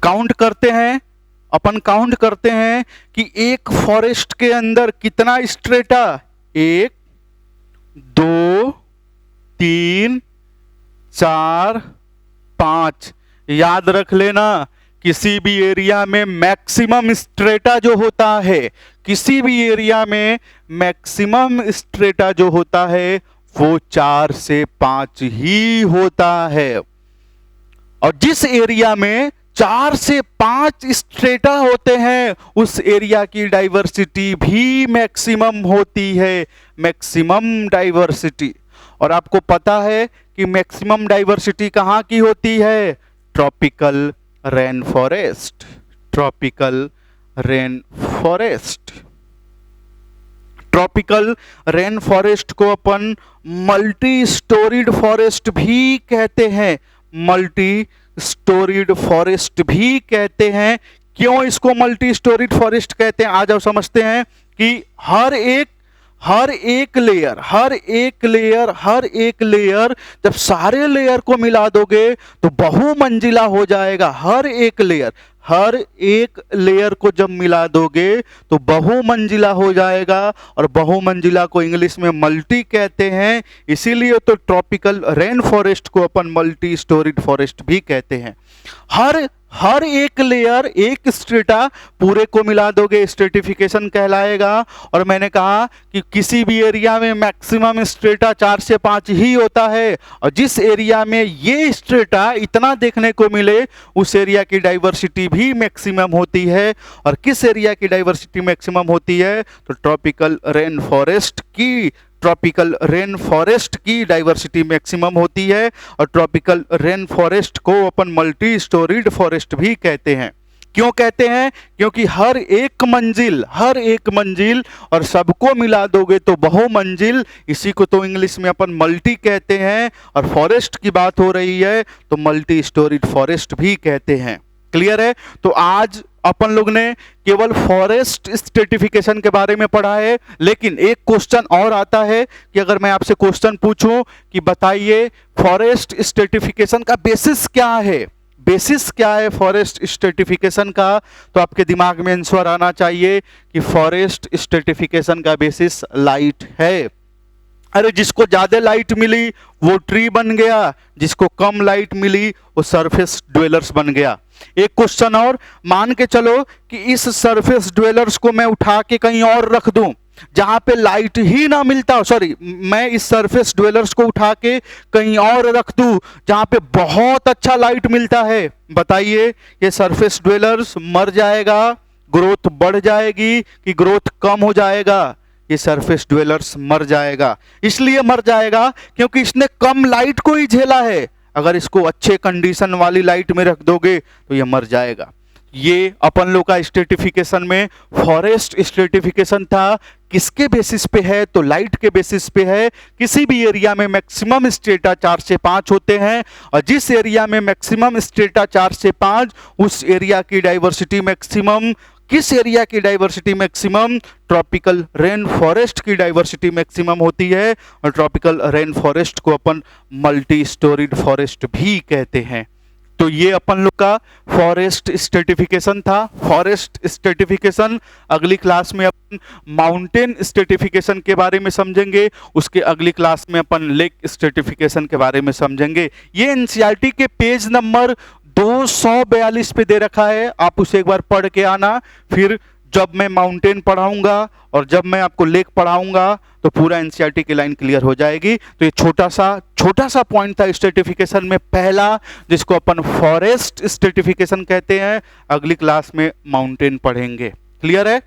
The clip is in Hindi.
काउंट करते हैं, अपन काउंट करते हैं कि एक फॉरेस्ट के अंदर कितना स्ट्रेटा, 1 2 3 4 5। याद रख लेना, किसी भी एरिया में मैक्सिमम स्ट्रेटा जो होता है, किसी भी एरिया में मैक्सिमम स्ट्रेटा जो होता है वो 4 से 5 ही होता है। और जिस एरिया में 4 से 5 स्ट्रेटा होते हैं उस एरिया की डाइवर्सिटी भी मैक्सिमम होती है, मैक्सिमम डाइवर्सिटी। और आपको पता है कि मैक्सिमम डाइवर्सिटी कहाँ की होती है? Tropical rain forest, tropical rain forest. Tropical rain forest को अपन मल्टी स्टोरीड फॉरेस्ट भी कहते हैं, मल्टी स्टोरीड फॉरेस्ट भी कहते हैं। क्यों इसको मल्टी स्टोरीड फॉरेस्ट कहते हैं? आ जाओ समझते हैं कि हर एक लेयर जब सारे लेयर को मिला दोगे तो बहुमंजिला हो जाएगा। हर एक लेयर को जब मिला दोगे तो बहुमंजिला हो जाएगा, और बहुमंजिला को इंग्लिश में मल्टी कहते हैं। इसीलिए तो ट्रॉपिकल रेन फॉरेस्ट को अपन मल्टी स्टोरीड फॉरेस्ट भी कहते हैं। हर एक लेयर, एक स्ट्रेटा पूरे को मिला दोगे स्ट्रेटिफिकेशन कहलाएगा। और मैंने कहा कि किसी भी एरिया में मैक्सिमम स्ट्रेटा 4 से 5 ही होता है, और जिस एरिया में ये स्ट्रेटा इतना देखने को मिले उस एरिया की डाइवर्सिटी भी मैक्सिमम होती है। और किस एरिया की डाइवर्सिटी मैक्सिमम होती है? तो ट्रॉपिकल रेन फॉरेस्ट की डाइवर्सिटी मैक्सिमम होती है। और ट्रॉपिकल रेन फॉरेस्ट को अपन मल्टी स्टोरीड फॉरेस्ट भी कहते हैं। क्यों कहते हैं? क्योंकि हर एक मंजिल और सबको मिला दोगे तो बहुमंजिल, इसी को तो इंग्लिश में अपन मल्टी कहते हैं। और फॉरेस्ट की बात हो रही है तो मल्टी स्टोरीड फॉरेस्ट भी कहते हैं। क्लियर है? तो आज अपन लोग ने केवल फॉरेस्ट स्ट्रेटिफिकेशन के बारे में पढ़ा है, लेकिन एक क्वेश्चन और आता है कि अगर मैं आपसे क्वेश्चन पूछूं कि बताइए फॉरेस्ट स्ट्रेटिफिकेशन का बेसिस क्या है, बेसिस क्या है फॉरेस्ट स्ट्रेटिफिकेशन का, तो आपके दिमाग में आंसर आना चाहिए कि फॉरेस्ट स्ट्रेटिफिकेशन का बेसिस लाइट है। अरे जिसको ज्यादा लाइट मिली वो ट्री बन गया, जिसको कम लाइट मिली वो सरफेस ड्वेलर्स बन गया। एक क्वेश्चन और, मान के चलो कि इस सरफेस ड्वेलर्स को मैं उठा के कहीं और रख दूं जहां पे लाइट ही ना मिलता, मैं इस सरफेस ड्वेलर्स को उठा के कहीं और रख दूं जहां पे बहुत अच्छा लाइट मिलता है। बताइए ये सरफेस ड्वेलर्स मर जाएगा, ग्रोथ बढ़ जाएगी कि ग्रोथ कम हो जाएगा? ये सरफेस ड्वेलर्स मर जाएगा। इसलिए मर जाएगा क्योंकि इसने कम लाइट को ही झेला है। अगर इसको अच्छे कंडीशन वाली लाइट में रख दोगे तो ये मर जाएगा। ये अपन लोग का स्ट्रेटिफिकेशन में फॉरेस्ट स्ट्रेटिफिकेशन था। किसके बेसिस पे है? तो लाइट के बेसिस पे है। किसी भी एरिया में मैक्सिमम स्ट्रेटा 4 से 5 होते हैं, और जिस एरिया में मैक्सिमम स्ट्रेटा 4 से 5 उस एरिया की डाइवर्सिटी मैक्सिमम। किस एरिया की diversity maximum? Tropical rain forest की डाइवर्सिटी मैक्सिमम होती है। और ट्रॉपिकल रेन फॉरेस्ट को अपन मल्टी स्टोरीड फॉरेस्ट भी कहते हैं। तो ये अपन लोग का फॉरेस्ट स्ट्रेटिफिकेशन था। फॉरेस्ट स्ट्रेटिफिकेशन अगली क्लास में अपन माउंटेन स्ट्रेटिफिकेशन के बारे में समझेंगे, उसके अगली क्लास में अपन लेक स्ट्रेटिफिकेशन के बारे में समझेंगे। ये एनसीईआरटी के पेज नंबर 242 पे दे रखा है, आप उसे एक बार पढ़ के आना। फिर जब मैं माउंटेन पढ़ाऊंगा और जब मैं आपको लेक पढ़ाऊंगा तो पूरा एनसीईआरटी की लाइन क्लियर हो जाएगी। तो ये छोटा सा पॉइंट था स्ट्रेटिफिकेशन में पहला, जिसको अपन फॉरेस्ट स्ट्रेटिफिकेशन कहते हैं। अगली क्लास में माउंटेन पढ़ेंगे। क्लियर है?